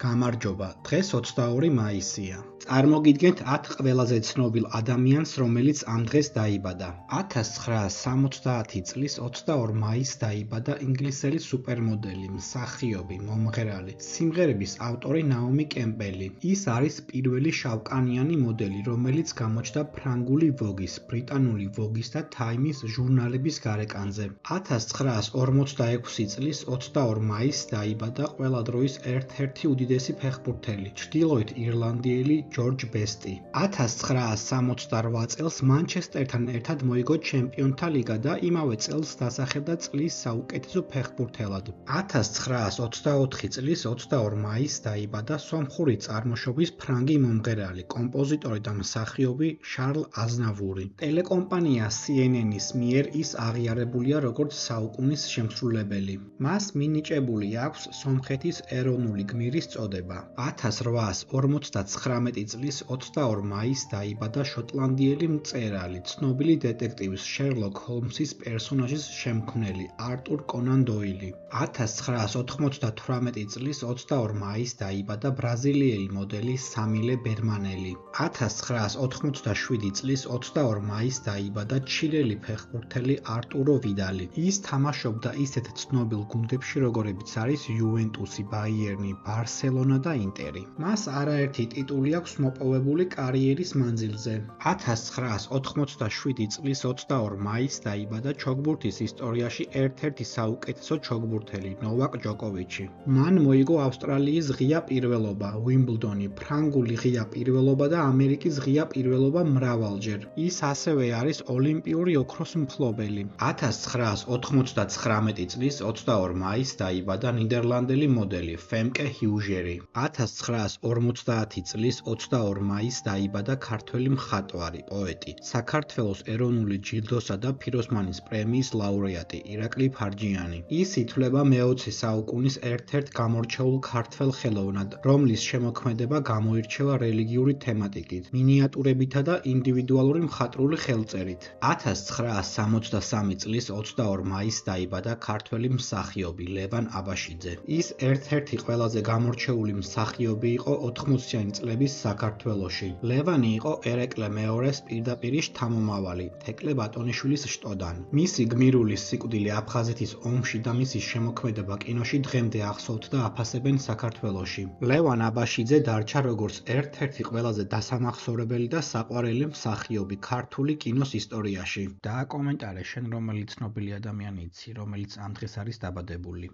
გამარჯობა, დღეს 22 მაისია. წარმოგიდგენთ 10 ყველაზე ცნობილ ადამიანს, რომელიც ამ დღეს დაიბადა. 1970 წლის 22 მაისს დაიბადა ინგლისელი სუპერმოდელი, მსახიობი, მომღერალი, სიმღერების ავტორი ნაომი კემპბელი. ის არის პირველი შავკანიანი მოდელი, რომელიც გამოჩნდა ფრანგული ვოგის, ბრიტანული ვოგის და თაიმის ჟურნალების გარეკანზე. 1946 წლის 22 მაისს დაიბადა ყველა დროის ერთ-ერთი უდიდესი ფეხბურთელი, ჩრდილოეთ ირლანდიელი ჯორჯ ბესტი. 1968 წელს მანჩესტერთან ერთად მოიგო ჩემპიონთა ლიგა და იმავე წელს დასახელდა წლის საუკეთესო ფეხბურთელად. 1924 წლის 22 მაისს დაიბადა სომხური წარმოშობის ფრანგი მომღერალი, კომპოზიტორი და მსახიობი შარლ აზნავური. ტელეკომპანია CNN-ის მიერ ის აღიარებულია როგორც საუკუნის შემსრულებელი. მას მინიჭებული აქვს სომხეთის ეროვნული გმირის წოდება. 1859 წლის 22 მაისს დაიბადა შოტლანდიელი მწერალი, ცნობილი დეტექტივის შერლოკ ჰოლმსის პერსონაჟის შემქმნელი არტურ კონან დოილი. 1998 წლის 22 მაისს დაიბადა ბრაზილიელი მოდელი სამილე ბერმანელი. 1987 წლის 22 მაისს დაიბადა ჩილელი ფეხბურთელი არტურო ვიდალი. ის თამაშობდა ისეთ ცნობილ გუნდებში, როგორებიც არის იუვენტუსი, ბაიერნი, ბარსელონა და ინტერი. მას არაერთი ტიტული აქვს მოპოვებული კარიერის მანძილზე. 1987 წლის 22 მაისს დაიბადა ჩოგბურთის ისტორიაში ერთ-ერთი საუკეთესო ჩოგბურთელი, ნოვაკ ჯოკოვიჩი. მან მოიგო ავსტრალიის ღია პირველობა, უიმბლდონი, ფრანგული ღია პირველობა და ამერიკის ღია პირველობა მრავალჯერ. ის ასევე არის ოლიმპიური ოქროს მფლობელი. 1999 წლის 22 მაისს დაიბადა ნიდერლანდელი მოდელი, ფემკე ჰიუჟერი. 1950 წლის 22 მაისს დაიბადა ქართველი მხატვარი, პოეტი, საქართველოს ეროვნული ჯილდოსა და ფიროსმანის პრემიის ლაურეატი ირაკლი ფარჯიანი. ის ითვლება მე-20 საუკუნის ერთ-ერთ გამორჩეულ ქართველ ხელოვნად, რომლის შემოქმედება გამოირჩევა რელიგიური თემატიკით, მინიატურებითა და ინდივიდუალური მხატვრული ხელწერით. 1963 წლის 22 მაისს დაიბადა ქართველი მსახიობი ლევან აბაშიძე. ის ერთ-ერთი ყველაზე გამორჩეული მსახიობი იყო 80-იანი წლების საქართველოში. ლევანი იყო ერეკლე მეორეს პირდაპირი შთამომავალი, თეკლე ბატონიშვილის შტოდან. მისი გმირული სიკვდილი აფხაზეთის ომში და მისი შემოქმედება კინოში დღემდე ახსოვთ და აფასებენ საქართველოში. ლევან აბაშიძე დარჩა როგორც ერთ-ერთი ყველაზე დასამახსოვრებელი და საყვარელი მსახიობი ქართული კინოს ისტორიაში. დააკომენტარე შენ რომელი ცნობილი ადამიანი იცი, რომელიც ამ დღეს არის დაბადებული.